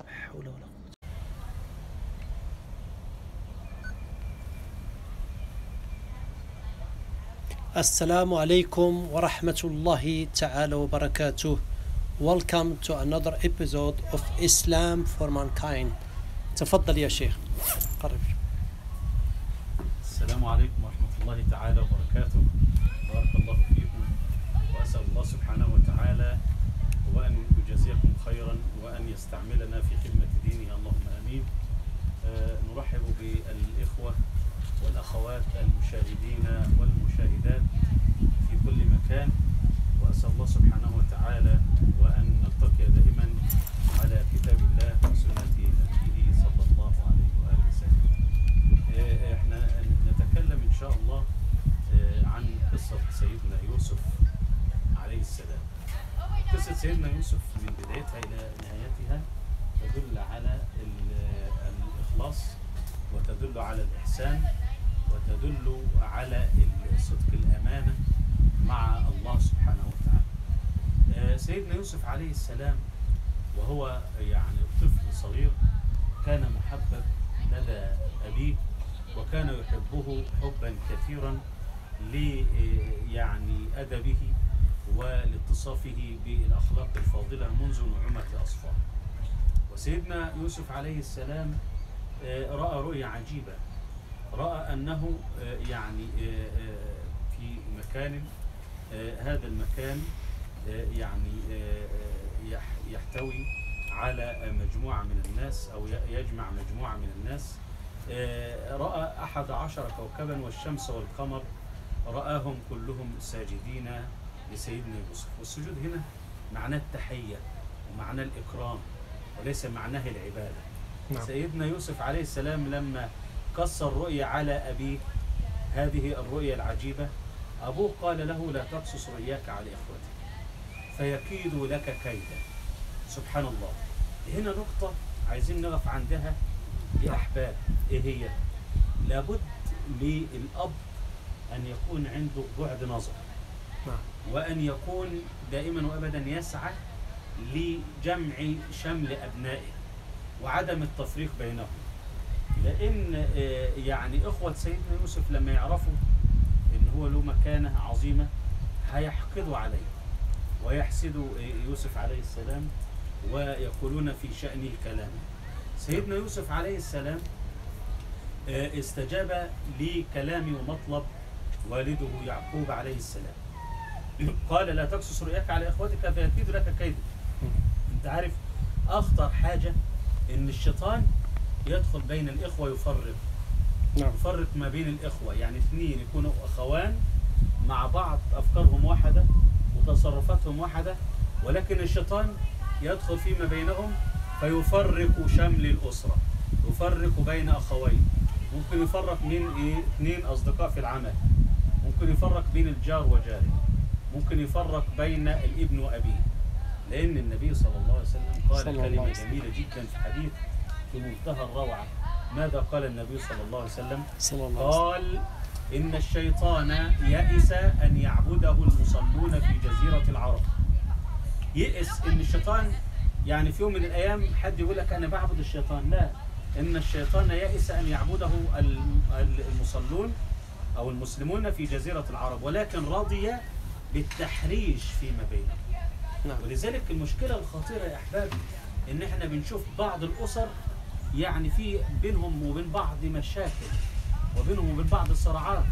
حول ولا قوة. السلام عليكم ورحمة الله تعالى وبركاته. Welcome to another episode of Islam for Mankind. تفضل يا شيخ. قرب. السلام عليكم ورحمة الله تعالى وبركاته. بارك الله فيكم، وأسأل الله سبحانه وتعالى وأن يجازيكم خيرا وأن يستعملنا في خدمة دينه، اللهم آمين. نرحب بالإخوة والأخوات المشاهدين والمشاهدات في كل مكان، وأسأل الله سبحانه وتعالى وأن نلتقي دائما على كتاب الله وسنة نبيه صلى الله عليه وآله وسلم. احنا نتكلم إن شاء الله عن قصة سيدنا يوسف عليه السلام. قصة سيدنا يوسف من بدايتها إلى نهايتها تدل على الإخلاص، وتدل على الإحسان، وتدل على صدق الأمانة مع الله سبحانه وتعالى. سيدنا يوسف عليه السلام وهو يعني طفل صغير كان محبب لدى أبيه، وكان يحبه حبا كثيرا يعني أدبه ولاتصافه بالأخلاق الفاضلة منذ نعومة أصفاره. وسيدنا يوسف عليه السلام رأى رؤيا عجيبة، رأى أنه يعني في مكان، هذا المكان يعني يحتوي على مجموعة من الناس أو يجمع مجموعة من الناس. رأى 11 كوكبا والشمس والقمر، رآهم كلهم ساجدين لسيدنا يوسف. والسجود هنا معناه التحية ومعناه الإكرام وليس معناه العبادة. نعم. سيدنا يوسف عليه السلام لما قص الرؤيا على أبيه، هذه الرؤيا العجيبة، أبوه قال له: لا تقصص رؤياك على إخوتك فيكيدوا لك كيدا. سبحان الله. هنا نقطة عايزين نقف عندها يا أحباب. إيه هي؟ لابد للأب أن يكون عنده بعد نظر، وأن يكون دائما وأبدا يسعى لجمع شمل أبنائه وعدم التفريق بينهم. لأن يعني إخوة سيدنا يوسف لما يعرفوا إن هو له مكانة عظيمة هيحقدوا عليه ويحسدوا يوسف عليه السلام ويقولون في شأنه كلام. سيدنا يوسف عليه السلام استجاب لكلام ومطلب والده يعقوب عليه السلام. قال: لا تقصص رؤياك على إخوتك فيكيد لك كيدا. أنت عارف أخطر حاجة إن الشيطان يدخل بين الإخوة يفرق. يفرق ما بين الإخوة، يعني اثنين يكونوا أخوان مع بعض، أفكارهم واحدة وتصرفاتهم واحدة، ولكن الشيطان يدخل فيما بينهم فيفرق شمل الأسرة، يفرق بين أخوين، ممكن يفرق من اثنين أصدقاء في العمل، ممكن يفرق بين الجار وجاره، ممكن يفرق بين الابن وأبيه. لأن النبي صلى الله عليه وسلم قال كلمة جميلة جدا في حديث في منتهى الروعة. ماذا قال النبي صلى الله عليه وسلم؟ قال: إن الشيطان يئس أن يعبده المصلون في جزيرة العرب. يئس إن الشيطان يعني في يوم من الأيام حد يقول لك أنا بعبد الشيطان. لا، إن الشيطان يئس أن يعبده المصلون أو المسلمون في جزيرة العرب، ولكن رضي بالتحريش فيما بينهم. نعم. ولذلك المشكلة الخطيرة يا أحباب إن إحنا بنشوف بعض الأسر يعني في بينهم وبين بعض مشاكل، وبينهم وبين بعض صراعات،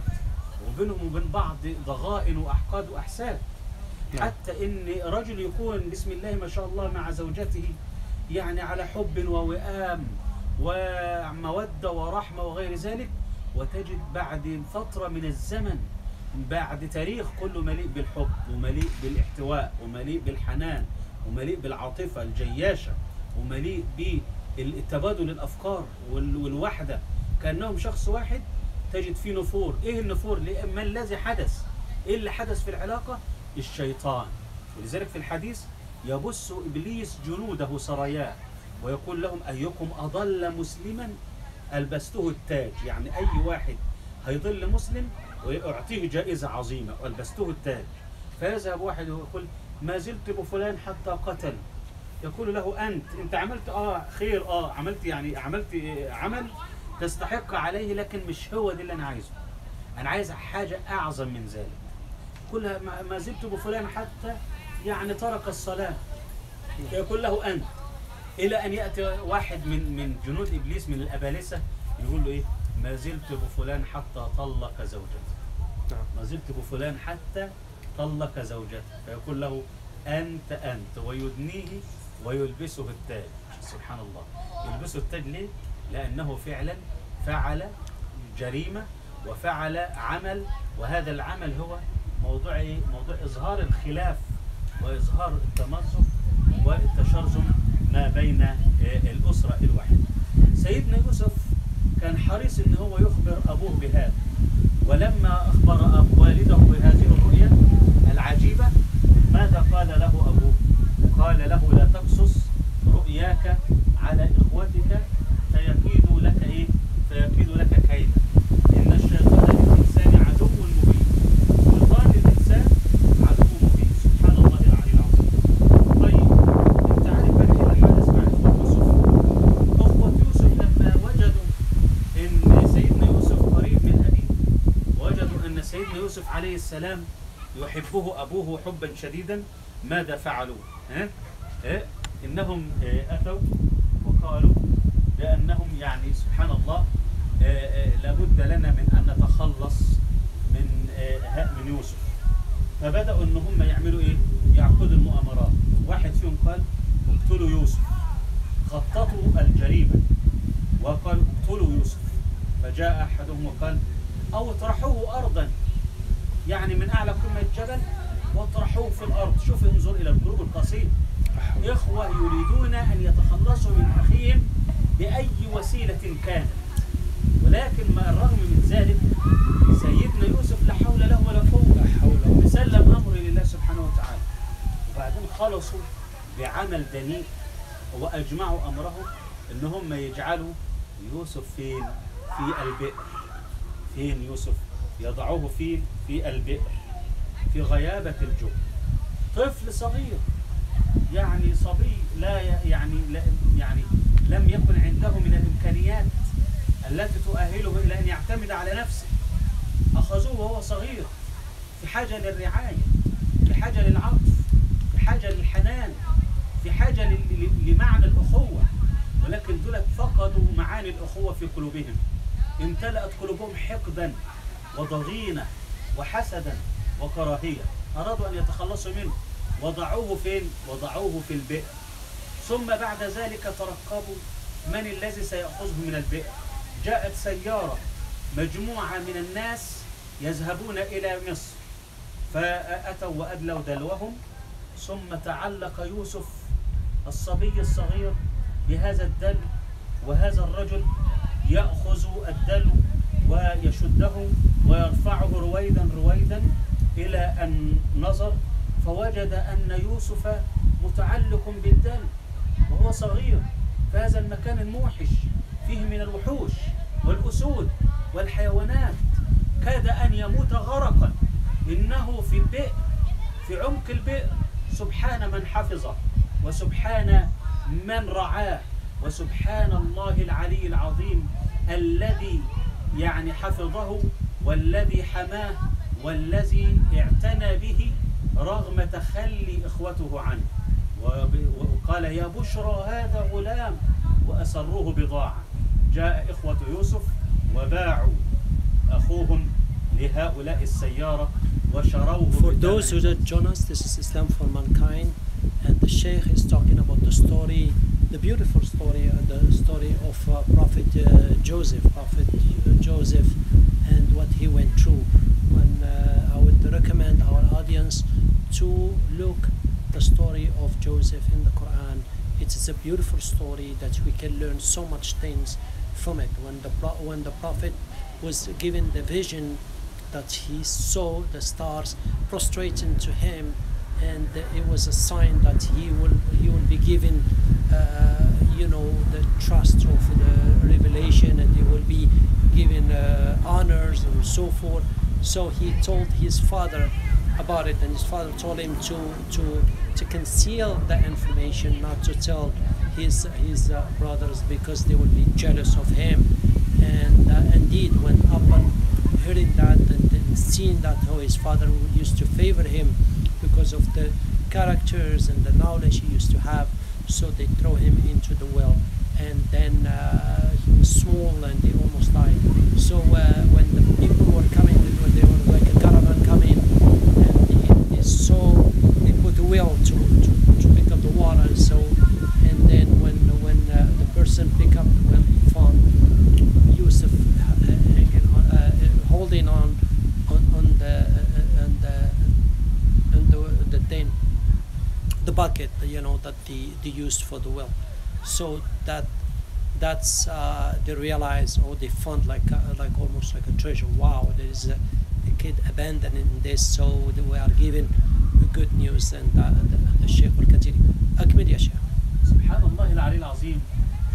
وبينهم وبين بعض ضغائن وأحقاد وأحساد. نعم. حتى إن رجل يكون بسم الله ما شاء الله مع زوجته يعني على حب ووئام ومودة ورحمة وغير ذلك، وتجد بعد فترة من الزمن، بعد تاريخ كله مليء بالحب ومليء بالاحتواء ومليء بالحنان ومليء بالعاطفة الجياشة ومليء بالتبادل الأفكار والوحدة، كأنهم شخص واحد، تجد فيه نفور. إيه النفور؟ ما الذي حدث؟ إيه اللي حدث في العلاقة؟ الشيطان. ولذلك في الحديث يبث إبليس جنوده سراياه ويقول لهم: أيكم أضل مسلما ألبسته التاج. يعني أي واحد هيضل مسلم ويعطيه جائزة عظيمة وألبسته التاج. فيذهب واحد ويقول: ما زلت بفلان حتى قتل، يقول له أنت عملت خير، عملت عمل تستحق عليه، لكن مش هو ده اللي أنا عايزه. أنا عايز حاجة أعظم من ذلك. كلها ما زلت بفلان حتى يعني ترك الصلاة، يقول له أنت، إلى أن يأتي واحد من جنود إبليس من الأبالسة يقول له إيه؟ ما زلت بفلان حتى طلق زوجته. ما زلت بفلان حتى طلق زوجته، فيقول له أنت، ويدنيه ويلبسه التاج. سبحان الله، يلبسه التاج ليه؟ لأنه فعلا فعل جريمة وفعل عمل، وهذا العمل هو موضوع إيه؟ موضوع إظهار الخلاف وإظهار التمزق والتشرذم ما بين الأسرة الواحدة. سيدنا يوسف كان حريص إن هو يخبر أبوه بهذا، ولما أخبر والده بهذه الرؤيا العجيبة ماذا قال له أبوه؟ قال له لا تقصص رؤياك على إخوتك فيكيدوا لك إيه؟ فيكيدوا لك كيدا، إن الشيطان للإنسان عدو مبين. شيطان الإنسان عدو مبين. سبحان الله العلي العظيم. طيب أنت عارف بقى إيه اللي حدث مع إخوة يوسف؟ إخوة يوسف لما وجدوا إن سيدنا يوسف قريب من أبيه، وجدوا أن سيدنا يوسف عليه السلام يحبه أبوه حبا شديدا، ماذا فعلوا؟ إنهم أتوا وقالوا بأنهم يعني سبحان الله لابد لنا من أن نتخلص من يوسف. فبدأوا إن هم يعملوا إيه؟ يعقدوا المؤامرات. واحد فيهم قال اقتلوا يوسف، خططوا الجريمة وقالوا اقتلوا يوسف. فجاء أحدهم وقال أو اطرحوه أرضا، يعني من أعلى قمة الجبل واطرحوه في الأرض. شوف انظر إلى القلوب القاسية. إخوة يريدون أن يتخلصوا من أخيهم بأي وسيلة كانت، ولكن مع الرغم من ذلك سيدنا يوسف لا حول له ولا قوة، سلم أمره لله سبحانه وتعالى. وبعدين خلصوا بعمل دنيء وأجمعوا أمرهم إن هم يجعلوا يوسف فين؟ في البئر. فين يوسف؟ يضعوه في البئر في غيابة الجب. طفل صغير، يعني صبي لا يعني لم يكن عنده من الإمكانيات التي تؤهله إلى أن يعتمد على نفسه. أخذوه وهو صغير، في حاجة للرعاية، في حاجة للعطف، في حاجة للحنان، في حاجة لمعنى الأخوة، ولكن دول فقدوا معاني الأخوة في قلوبهم. امتلأت قلوبهم حقدا وضغينة وحسدا وكراهية، أرادوا أن يتخلصوا منه، وضعوه فين؟ وضعوه في البئر. ثم بعد ذلك ترقبوا من الذي سيأخذه من البئر. جاءت سيارة مجموعة من الناس يذهبون إلى مصر، فأتوا وأدلوا دلوهم، ثم تعلق يوسف الصبي الصغير بهذا الدلو، وهذا الرجل يأخذ الدلو ويشده ويرفعه رويدا رويدا إلى أن نظر فوجد أن يوسف متعلق بالدلو وهو صغير في هذا المكان الموحش، فيه من الوحوش والأسود والحيوانات، كاد أن يموت غرقا. إنه في البئر، في عمق البئر. سبحان من حفظه، وسبحان من رعاه، وسبحان الله العلي العظيم الذي يعني حفظه، والذي حماه، والذي اعتنى به رغم تخلي إخوته عنه. وقال يا بشرى هذا غلام، وأسروه بضاعة. جاء إخوة يوسف وباعوا أخوهم لهؤلاء السيارة وشروه. For those who don't join us, this is Islam for Mankind, and the Sheikh is talking about the story, the beautiful story, the story of Prophet Joseph, and what he went through. When I would recommend our audience to look the story of Joseph in the Quran. It is a beautiful story that we can learn so much things from it. When the Prophet was given the vision that he saw the stars prostrating to him, and it was a sign that he will be given the trust of the revelation, and he will be given honors and so forth. So he told his father about it, and his father told him to conceal the information, not to tell his brothers, because they would be jealous of him. And indeed, when upon hearing that and seeing that how his father used to favor him because of the characters and the knowledge he used to have, so they throw him into the well, and then he was small and he almost died. So when the people were coming, they were like a caravan coming, and they saw, they put a well to pick up the water. So, and then when the person picked up the well, he found Yusuf hanging on, holding on the thing, the bucket, that they used for the well. So that's they realized, or they found like almost like a treasure. Wow, there is a kid abandoned in this. So they were given good news, and the Sheikh will continue. أكمل يا شيخ. سبحان الله العلي العظيم.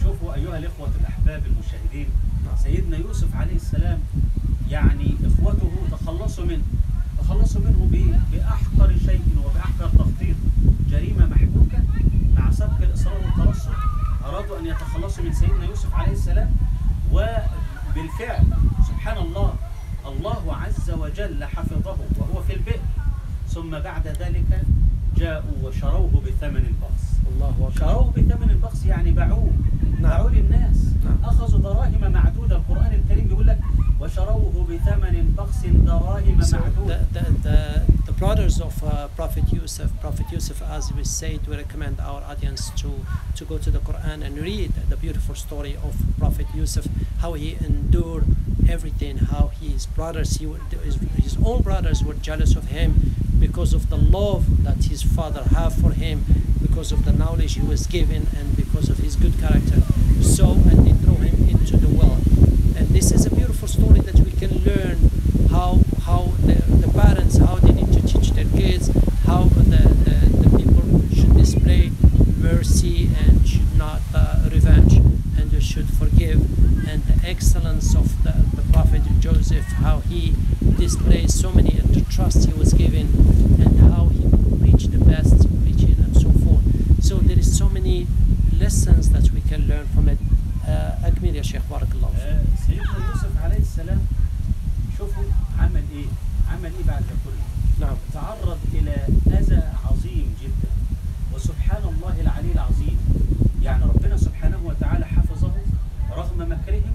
شوفوا أيها الإخوة الأحباب المشاهدين، سيدنا يوسف عليه السلام يعني إخوته تخلصوا منه بأحقر شيء وبأحقر تخطيط، جريمة محبوكة مع سبق الإصرار والترصد. أرادوا أن يتخلصوا من سيدنا يوسف عليه السلام، وبالفعل سبحان الله، الله عز وجل حفظه وهو في البئر، ثم بعد ذلك جاءوا وشروه بثمن بخس. الله أكبر. شروه بثمن بخس يعني باعوه. نعم. باعوه للناس. نعم. أخذوا دراهم معدودة. القرآن الكريم بيقول لك وشروه بثمن بخس دراهم معدودة. The brothers of Prophet Yusuf, as we said, we recommend our audience to go to the Quran and read the beautiful story of Prophet Yusuf, how he endured everything, how his own brothers were jealous of him because of the love that his father had for him, because of the knowledge he was given, and because of his good character. So, and they throw him into the well. And this is a beautiful story that we can learn how the parents, how they need to teach their kids, how the people should display mercy and should not revenge, and they should forgive, and the excellence of the Prophet Joseph, how he displays so many, the trust he was given, and how he reached the best preaching and so forth. So there is so many lessons that we can learn from it. أكمل يا شيخ بارك الله فيك. سيدنا يوسف عليه السلام شوفوا عمل ايه بعد ده كله. نعم. تعرض الى اذى عظيم جدا، وسبحان الله العلي العظيم، يعني ربنا سبحانه وتعالى حفظه رغم مكرهم.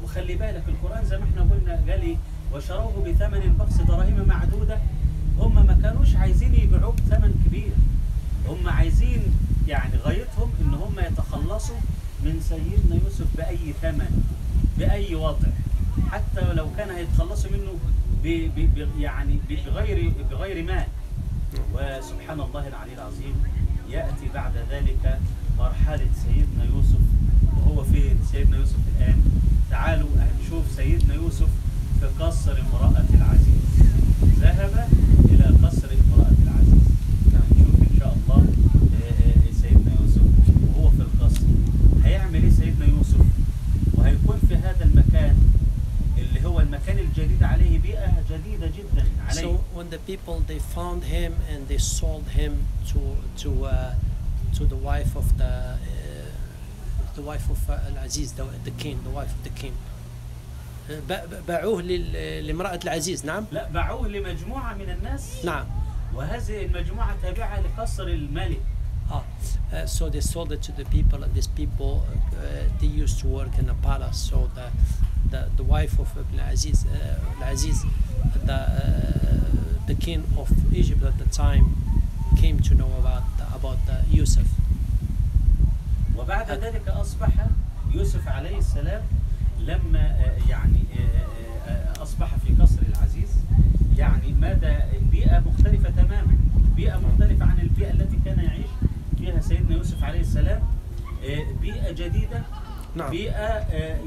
وخلي بالك القرآن زي ما احنا قلنا قال ايه؟ وشروه بثمن بخس دراهم معدودة. هم ما كانوش عايزين يبيعوه بثمن كبير، هم عايزين يعني غايتهم ان هم يتخلصوا من سيدنا يوسف بأي ثمن، بأي وضع، حتى لو كان هيتخلصوا منه يعني بغير مال. وسبحان الله العلي العظيم، يأتي بعد ذلك مرحلة سيدنا يوسف. وهو فين سيدنا يوسف الآن؟ تعالوا نشوف سيدنا يوسف في قصر امرأة العزيز. ذهب إلى قصر امرأة العزيز. نشوف إن شاء الله سيدنا يوسف وهو في القصر هيعمل إيه سيدنا يوسف، وهيكون في هذا المكان اللي هو المكان الجديد عليه، بيئة جديدة جدا عليه. So when the people, they found him and they sold him to the wife of العزيز, the king, the wife of the king. باعوه لامرأة العزيز. نعم. لا، باعوه لمجموعة من الناس. نعم. وهذه المجموعة تابعة لقصر الملك. So they sold it to the people, and these people they used to work in a palace. So the wife of Ibn Aziz, the king of Egypt at the time, came to know about Yusuf. وبعد ذلك أصبح يوسف عليه السلام لما يعني أصبح في قصر العزيز، يعني ماذا بيئة مختلفة تماما، بيئة مختلفة عن البيئة التي كان يعيش فيها سيدنا يوسف عليه السلام. بيئة جديدة. نعم. بيئة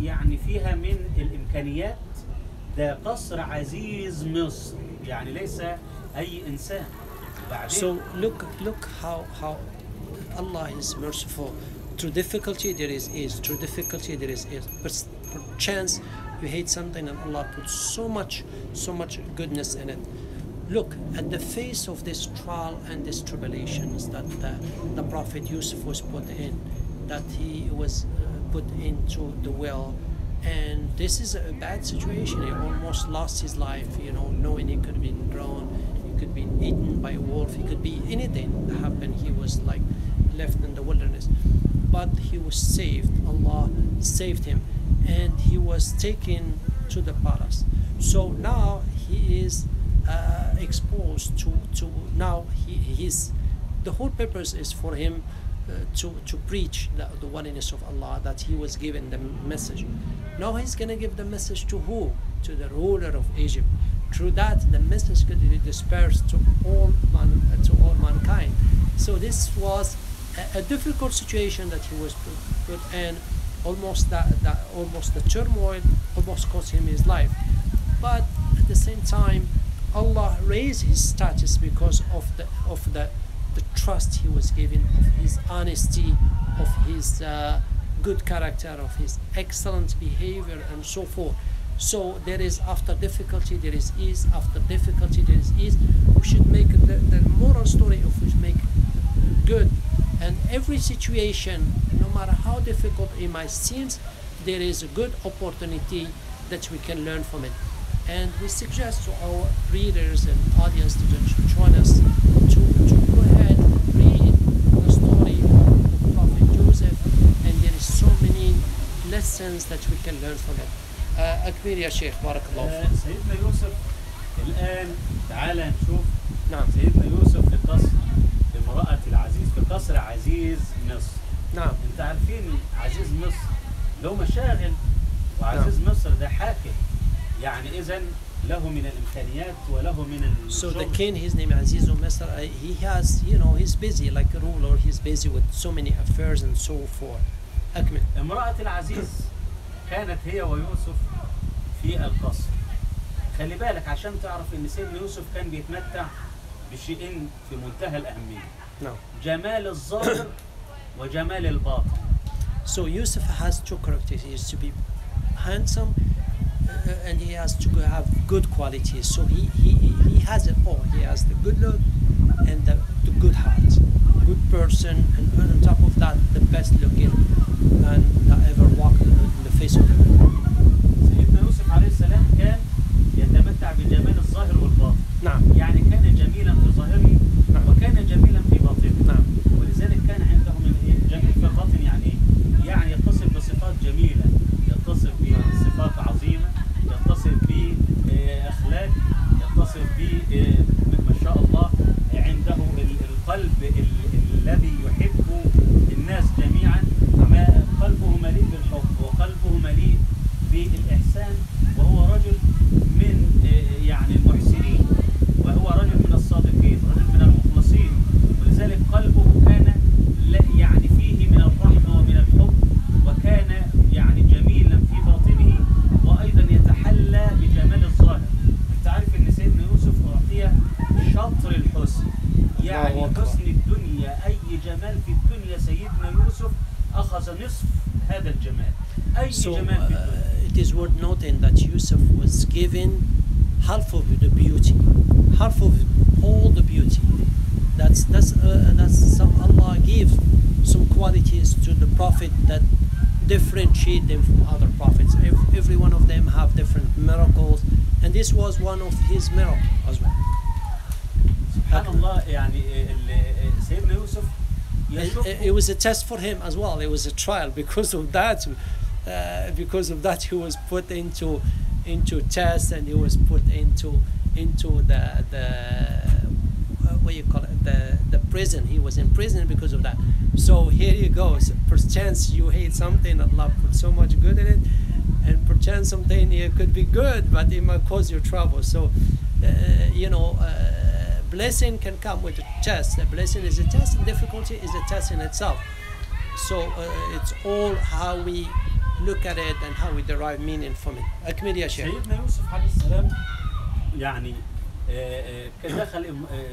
يعني فيها من الإمكانيات. ده قصر عزيز مصر، يعني ليس أي إنسان. So look how Allah is merciful. Through difficulty there is ease. Through difficulty there is ease. But per chance you hate something, and Allah puts so much goodness in it. Look, at the face of this trial and these tribulations that the Prophet Yusuf was put in, that he was put into the well, and this is a bad situation. He almost lost his life, you know, knowing he could have been drowned, he could be eaten by a wolf, he could be anything happen. He was like left in the wilderness, but he was saved. Allah saved him, and he was taken to the palace. So now he is exposed to now he's the whole purpose is for him to preach the oneness of Allah, that he was given the message. Now he's going to give the message to who? To the ruler of Egypt. Through that, the message could be dispersed to all mankind. So this was a difficult situation that he was put in. Almost the turmoil almost cost him his life. But at the same time, Allah raised his status because of the trust he was given, of his honesty, of his good character, of his excellent behavior, and so forth. So there is, after difficulty there is ease, after difficulty there is ease. We should make the moral story of which make good. And every situation, no matter how difficult it might seem, there is a good opportunity that we can learn from it. And we suggest to our readers and audience to join us to go ahead and read the story of Prophet Joseph, and there is so many lessons that we can learn from it. أكبر يا شيخ بارك الله فيك. سيدنا يوسف الآن تعال نشوف. نعم. سيدنا يوسف في قصر امرأة العزيز، في قصر عزيز مصر. نعم. انت عارفين عزيز مصر له مشاغل، وعزيز مصر ده حاكم، يعني إذا له من الإمكانيات وله من الشغل. So the king, his name Aziz Misr, he has, you know, he's busy like a ruler, he's busy with so many affairs and so forth. أكمل. امرأة العزيز كانت هي ويوسف في القصر. خلي بالك عشان تعرف ان سيدنا يوسف كان بيتمتع بشيئين في منتهى الأهمية. نعم. جمال الظاهر وجمال الباطن. So Yusuf has two characters. He is to be handsome and he has to have good qualities. So he has it all. He has the good look and the good heart, good person, and on top of that, the best looking man that ever walked in the face of the earth. سيدنا يوسف عليه السلام كان يتمتع بجمال الظاهر والباطن. نعم. يعني كان جميلا في ظاهره. نعم. وكان جميلا في باطنه. نعم. ولذلك كان عنده من جميل في الباطن، يعني ايه؟ يعني يتصف بصفات جميلة، يتصف بصفات عظيمة، يتصف بأخلاق، يتصف ب ما شاء الله عنده القلب الذي يحب الناس جميعا، قلبه مليء بالحب وقلبه مليء بالإحسان، وهو رجل من يعني المحسنين، وهو رجل من الصادقين، رجل من المخلصين، ولذلك قلبه كان يعني فيه من الرحمة ومن الحب، وكان يعني جميلا في باطنه، وأيضا يتحلى بجمال الظاهر. أنت عارف إن سيدنا يوسف أعطي شطر الحسن، يعني حسن الدنيا، أي جمال في الدنيا سيدنا يوسف أخذ نصف هذا الجمال، أي جمال في الدنيا. It is worth noting that Yusuf was given half of the beauty, half of all the beauty. That's some Allah gives some qualities to the Prophet that differentiate them from other prophets. Every one of them have different miracles, and this was one of his miracles as well. سبحان الله. يعني سيدنا يوسف it was a test for him as well. It was a trial because of that. He was put into test, and he was put into the what you call it, the prison. He was in prison because of that. So here you go. So perchance you hate something, Allah put so much good in it, and perchance something it could be good, but it might cause you trouble. So blessing can come with a test. A blessing is a test, and difficulty is a test in itself. So it's all how we look at it and how we derive meaning from it. أكمل يا شيخ. سيدنا يوسف عليه السلام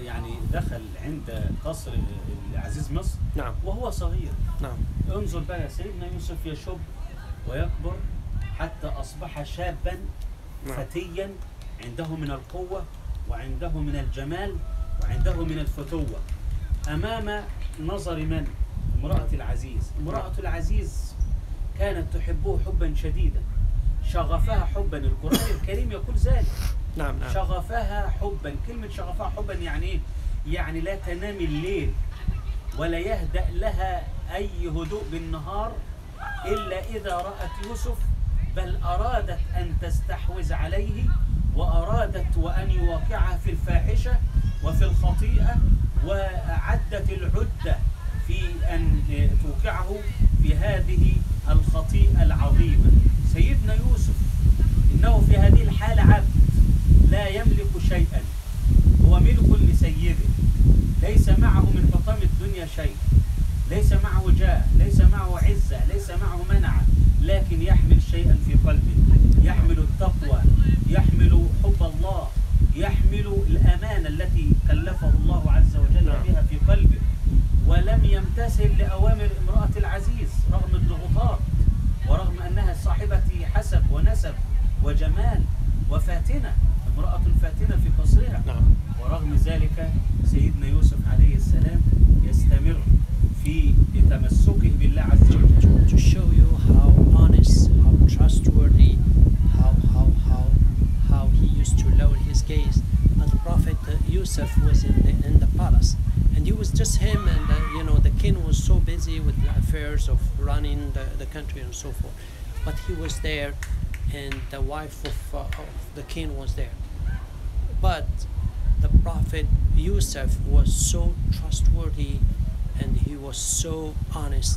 يعني دخل عند قصر العزيز مصر. نعم. وهو صغير. نعم. انظر بقى سيدنا يوسف يشب ويكبر حتى أصبح شابا فتيا عنده من القوة وعنده من الجمال وعنده من الفتوة أمام نظر من؟ امرأة العزيز. امرأة العزيز كانت تحبه حبا شديدا، شغفها حبا، القرآن الكريم يقول ذلك. نعم نعم. شغفها حبا، كلمة شغفها حبا يعني إيه؟ يعني لا تنام الليل ولا يهدأ لها أي هدوء بالنهار إلا إذا رأت يوسف، بل أرادت أن تستحوذ عليه، وأرادت وأن يوقعها في الفاحشة وفي الخطيئة، وعدت العدة في أن توقعه في هذه الخطيئة العظيمة. سيدنا يوسف إنه في هذه الحالة عبد لا يملك شيئا، هو ملك لسيده، ليس معه من حطام الدنيا شيء، ليس معه جاه، ليس معه عزة، ليس معه منع، لكن يحمل شيئا في قلبه، يحمل التقوى، يحمل حب الله، يحمل الأمانة التي كلفه الله عز وجل بها في قلبه، ولم يمتثل لأوامر امرأة العزيز رغم الضغوطات، ورغم أنها صاحبة حسب ونسب وجمال وفاتنة، امرأة فاتنة في قصرها. ورغم ذلك سيدنا يوسف عليه السلام يستمر في تمسكه بالله عز وجل. To show you how honest, how trustworthy, how he used to lower his gaze. And the Prophet Yusuf was in the palace, and it was just him, and the king was so busy with the affairs of running the country and so forth. But he was there, and the wife of the king was there. But the Prophet Yusuf was so trustworthy, and he was so honest,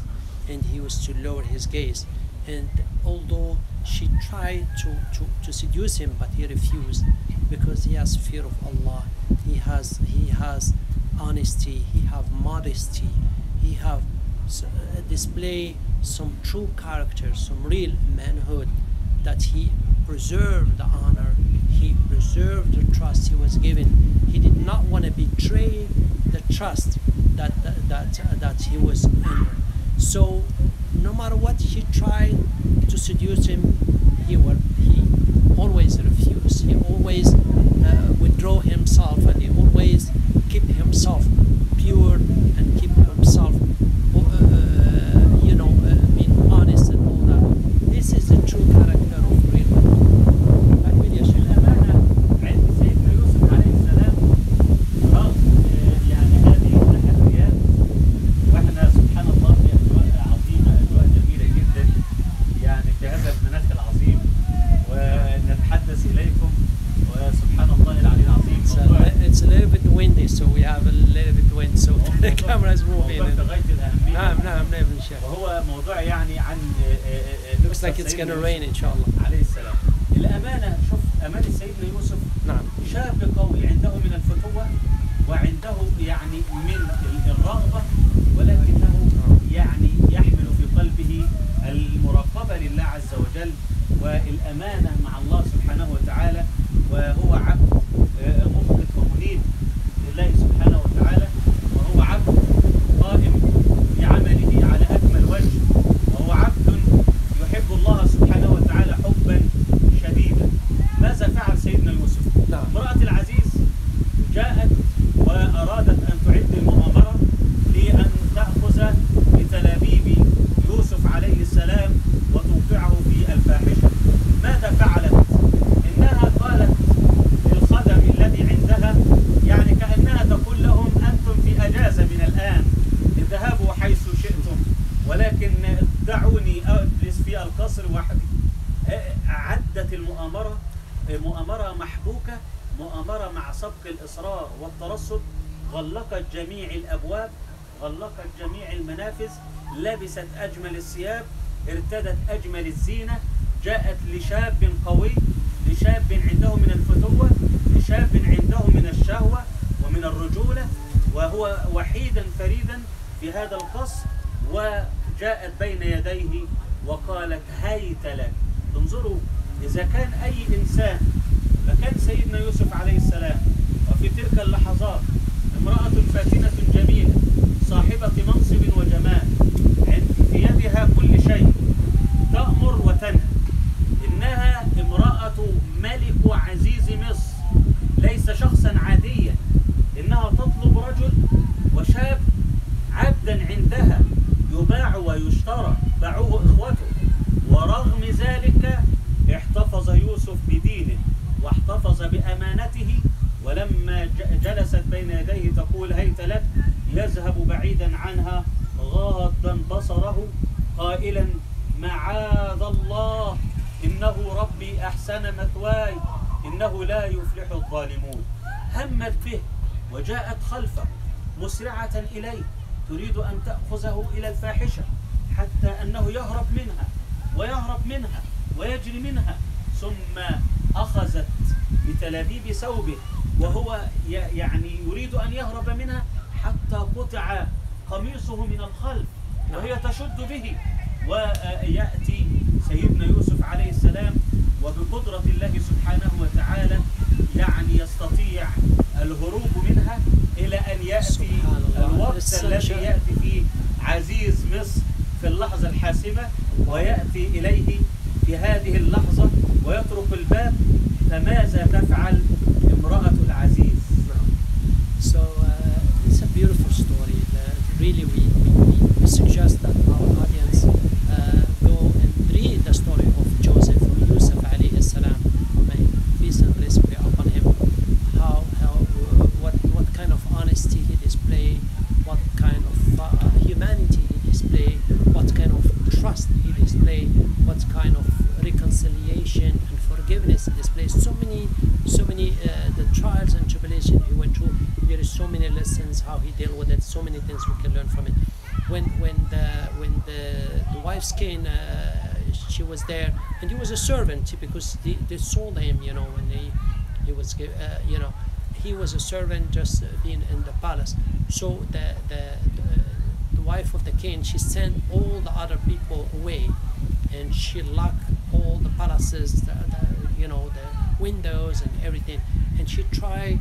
and he was to lower his gaze. And although she tried to seduce him, but he refused, because he has fear of Allah, he has honesty, he have modesty, he have display some true character, some real manhood, that he preserved the honor, he preserved the trust he was given. He did not want to betray the trust that he was in. So no matter what she tried to seduce him, he always refused. He always withdraw himself, and he always keep himself pure and keep himself being honest and all that. This is the true character of real الأمانة عند سيدنا يوسف عليه السلام رغم هذه التحديات. واحنا سبحان الله في أجواء عظيمة، أجواء جميلة جدا في هذا المناخ العظيم، ونتحدث إليكم وسبحان الله العلي العظيم. It's a little bit windy, so we have a little bit wind, so the camera is moving. نعم إن شاء الله. وهو موضوع عن looks like it's gonna rain إن شاء الله. عليه السلام. الأمانة، شوف أمانة سيدنا يوسف. نعم. شاب قوي عنده من الفتوة وعنده من الرغبة، ولكنه يحمل في قلبه المراقبة لله عز وجل والأمانة مع الله سبحانه وتعالى، وهو عبد مخبت ومنيب لله سبحانه وتعالى، وهو عبد قائم بعمله على أكمل وجه، وهو عبد يحب الله سبحانه وتعالى حبا شديدا. ماذا فعل سيدنا يوسف؟ امرأة العزيز جاءت وأرادت أن تعد المؤامرة لأن تأخذ بتلابيب يوسف عليه السلام وتوقعه في الفاحشة. ماذا فعلت؟ إنها قالت للخدم الذي عندها، كأنها تقول لهم أنتم في أجازة من الآن، اذهبوا حيث شئتم، ولكن دعوني أجلس في القصر وحدي. عدت المؤامرة مؤامرة محبوكة، مؤامرة مع سبق الإصرار والترصد، غلقت جميع الأبواب، غلقت جميع المنافذ، لبست أجمل الثياب، ارتدت أجمل الزينة، جاءت لشاب قوي، لشاب عنده من الفتوة، لشاب عنده من الشهوة ومن الرجولة، وهو وحيدا فريدا في هذا القصر، وجاءت بين يديه وقالت هيت لك. انظروا، إذا كان أي إنسان فكان سيدنا يوسف عليه السلام، وفي تلك اللحظات امرأة فاتنة جميلة صاحبة منصب وجمال، في يدها كل شيء، تأمر وتنهى، إنها امرأة ملك عزيز مصر، ليس شخصا بأمانته، ولما جلست بين يديه تقول هيت لك، يذهب بعيدا عنها غاضا بصره قائلا معاذ الله إنه ربي أحسن مثواي إنه لا يفلح الظالمون. همت به وجاءت خلفه مسرعة إليه تريد أن تأخذه إلى الفاحشة، حتى أنه يهرب منها ويجري منها، ثم أخذت بتلابيب ثوبه وهو يعني يريد أن يهرب منها، حتى قطع قميصه من الخلف وهي تشد به. ويأتي سيدنا يوسف عليه السلام وبقدرة الله سبحانه وتعالى يعني يستطيع الهروب منها، إلى أن يأتي الوقت الذي يأتي فيه عزيز مصر في اللحظة الحاسمة، ويأتي إليه في هذه اللحظة ويترك الباب. فماذا تفعل امرأة العزيز؟ So it's a beautiful story. Really, we suggest that our audience go and read the story of Joseph or Yusuf alayhi salam. May peace and bliss be upon him. What kind of honesty he displayed, what kind of humanity he displayed, what kind of trust he displayed, what kind of reconciliation and forgiveness he displayed. So many the trials and tribulation he went through. There is so many lessons how he dealt with it. So many things we can learn from it. When the wives came, she was there, and he was a servant because they sold him. When he was he was a servant just being in the palace. So the wife of the king, she sent all the other people away, and she locked all the palaces, the windows and everything, and she tried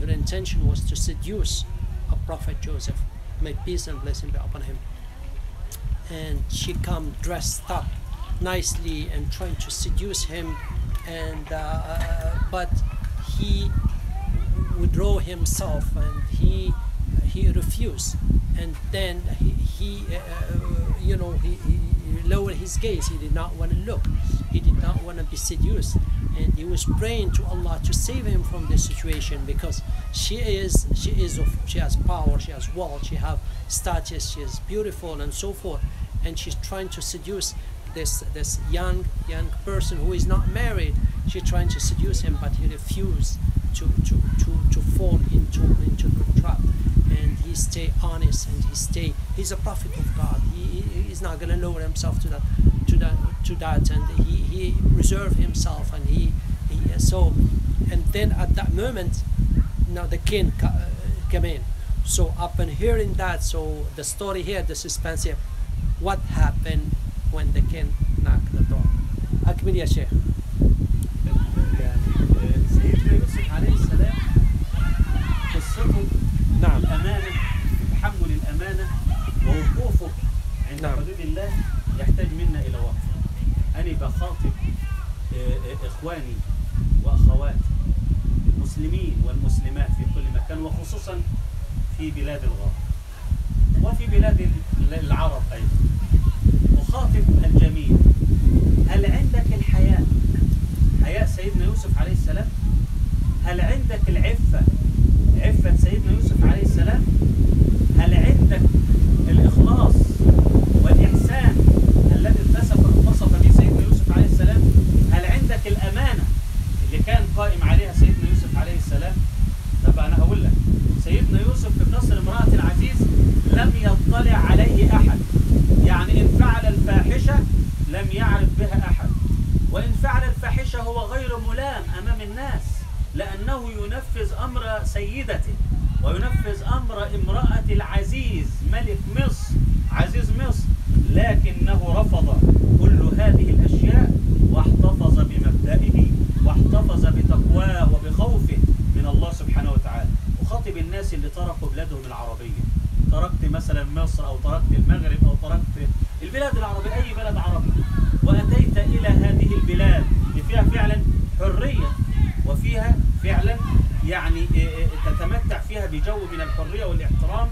her intention was to seduce a prophet Joseph, may peace and blessing be upon him. And she come dressed up nicely and trying to seduce him, and but he withdrew himself, and he refused, and then he lowered his gaze. He did not want to look, he did not want to be seduced, and he was praying to Allah to save him from this situation, because she has power, she has wealth, she has status, she is beautiful and so forth, and she's trying to seduce this young person who is not married. She's trying to seduce him, but he refused to fall into the trap, and he stay honest, and he's a prophet of God. He's not going to lower himself to that, and he reserved himself, and and then at that moment, now the king came in. So upon hearing that, so the story here, the suspense here, what happened when the king knocked the door? أكمل يا شيخ. سيدنا يوسف عليه السلام قصته نعم. الأمانة، تحمل الأمانة ووقوفه عند حدود الله يحتاج منا إلى وقف. أنا بخاطب إخواني وأخواتي المسلمين والمسلمات في كل مكان، وخصوصا في بلاد الغرب وفي بلاد العرب أيضا. أخاطب الجميع: هل عندك الحياء، حياء سيدنا يوسف عليه السلام؟ هل عندك العفة، عفة سيدنا يوسف عليه السلام؟ هل عندك الإخلاص والإحسان الذي اتصف به سيدنا يوسف عليه السلام؟ هل عندك الأمانة اللي كان قائم عليها سيدنا يوسف عليه السلام؟ طب أنا هقول لك، سيدنا يوسف في نصر امرأة العزيز لم يطلع عليه أحد، يعني إن فعل الفاحشة لم يعرف بها أحد، وإن فعل الفاحشة هو غير ملام أمام الناس، لأنه ينفذ أمر سيدته وينفذ أمر امرأة العزيز ملك مصر، عزيز مصر، لكنه رفض كل هذه الأشياء واحتفظ بمبدئه واحتفظ بتقواه وبخوفه من الله سبحانه وتعالى. وخاطب الناس اللي تركوا بلادهم العربية، تركت مثلا مصر أو تركت المغرب أو تركت البلاد العربية، أي بلد عربي، وأتيت إلى هذه البلاد اللي فيها فعلا حرية وفيها فعلا يعني تتمتع فيها بجو من الحرية والاحترام،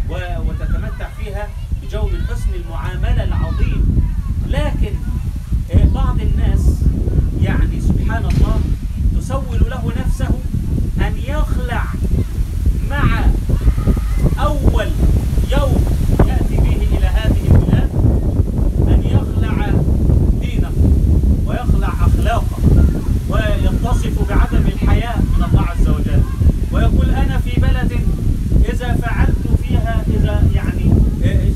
وتتمتع فيها بجو من حسن المعاملة العظيم، لكن بعض الناس يعني سبحان الله يسول له نفسه أن يخلع مع أول يوم يأتي به إلى هذه البلاد، أن يخلع دينه ويخلع أخلاقه ويتصف بعدم الحياء من الله عز وجل، ويقول أنا في بلد إذا فعلت فيها، إذا يعني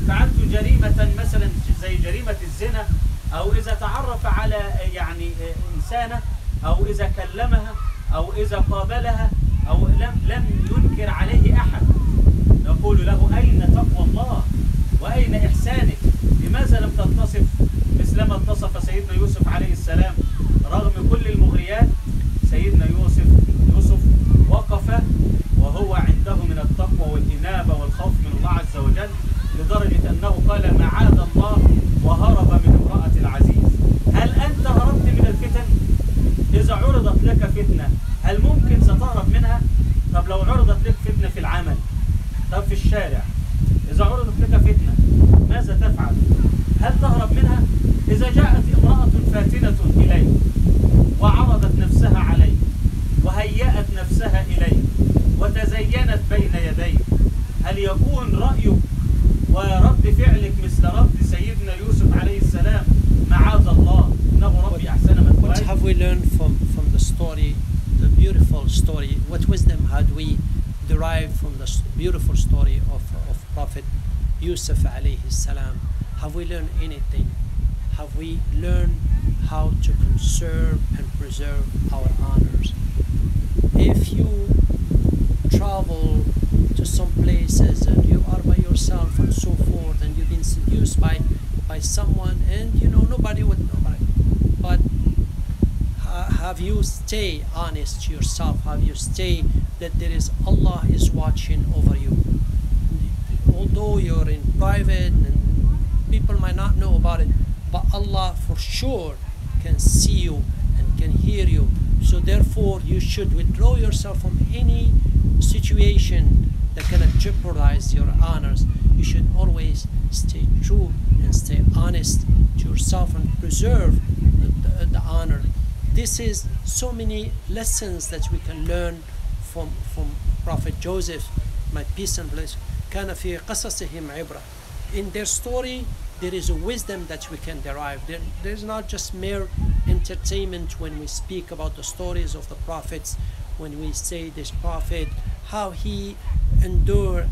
فعلت جريمة مثلا زي جريمة الزنا، أو إذا تعرف على يعني إنسانة، أو إذا كلمها، أو إذا قابلها، أو لم ينكر عليه أحد، نقول له أين تقوى الله وأين إحسانك؟ لماذا لم تتصف مثلما اتصف سيدنا يوسف عليه السلام؟ رغم كل المغريات سيدنا يوسف وقف وهو عنده من التقوى والإنابة والخوف من الله عز وجل، لدرجة أنه قال معاذ الله وهرب من امرأة العزيز. هل أنت هربت من الفتن؟ إذا عرضت لك فتنة هل ممكن ستهرب منها؟ طب لو عرضت لك فتنة في العمل، طب في الشارع، إذا عرضت لك فتنة ماذا تفعل؟ هل تهرب منها؟ إذا جاءت امرأة فاتنة إليك وعرضت نفسها عليك وهيأت نفسها إليك وتزينت بين يديك، هل يكون رأيك ورد فعلك مثل رد سيدنا يوسف عليه السلام؟ معاذ الله، إنه ربي أحسن مثواي. What have we learned from the story, the beautiful story? What wisdom had we derived from the beautiful story of Prophet Yusuf alayhi salam? Have we learned anything? Have we learned how to conserve and preserve our honors? If you travel to some places and you are by yourself and so forth, and you've been seduced by someone, and you know nobody would know about it, but have you stay honest to yourself? Have you stay that there is Allah is watching over you? Although you're in private and people might not know about it, but Allah for sure can see you and can hear you. So therefore you should withdraw yourself from any situation that can jeopardize your honors. You should always stay true and stay honest to yourself and preserve the honor. This is so many lessons that we can learn from Prophet Joseph. My peace and blessing. كان في قصصهم عبرة. In their story there is a wisdom that we can derive. There's not just mere entertainment when we speak about the stories of the prophets, when we say this prophet, how he endured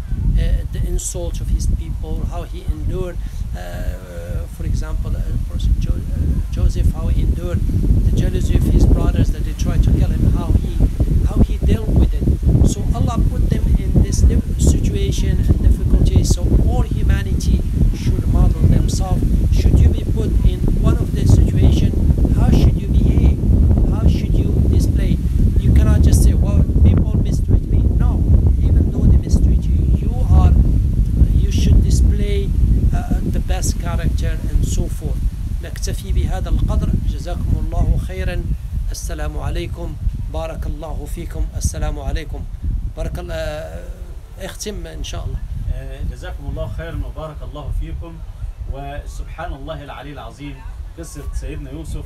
the insults of his people, how he endured, for example, Joseph, how he endured the jealousy of his brothers that they tried to kill him, how he dealt with it. So Allah put them in this situation and difficulty, so all humanity should model themselves. Should you be put in one of these situations, how should you behave? How should you display? You cannot just say, well, people mistreat me. No, even though they mistreat you, you should display the best character and so forth. نكتفي بهذا القدر. جزاكم الله خيرا. السلام عليكم. بارك الله فيكم. السلام عليكم. بارك الله. اختم إن شاء الله. جزاكم الله خيرا وبارك الله فيكم. وسبحان الله العلي العظيم، قصة سيدنا يوسف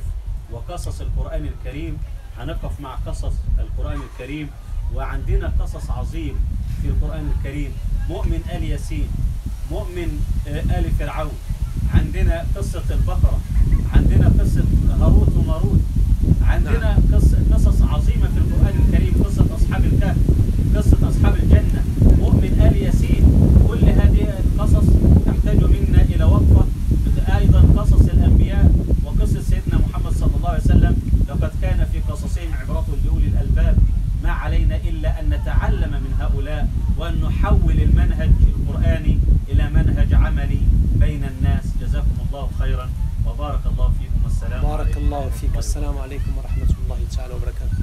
وقصص القرآن الكريم. هنقف مع قصص القرآن الكريم، وعندنا قصص عظيم في القرآن الكريم. مؤمن آل ياسين، مؤمن آل فرعون، عندنا قصة البقرة، عندنا قصة هاروت وماروت، عندنا قصص عظيمة في القرآن الكريم، قصة أصحاب الكهف، قصة أصحاب الجنة، مؤمن آل ياسين. كل هذه القصص تحتاج منا إلى وقفة. أيضا قصص الأنبياء وقصة سيدنا محمد صلى الله عليه وسلم، لقد كان في قصصهم عبرة لأولي الألباب. ما علينا إلا أن نتعلم من هؤلاء وأن نحول المنهج القرآني إلى منهج عملي بين الناس. جزاكم الله خيرا وبارك الله فيكم. والسلام عليكم. بارك الله فيك. السلام عليكم ورحمة الله تعالى وبركاته.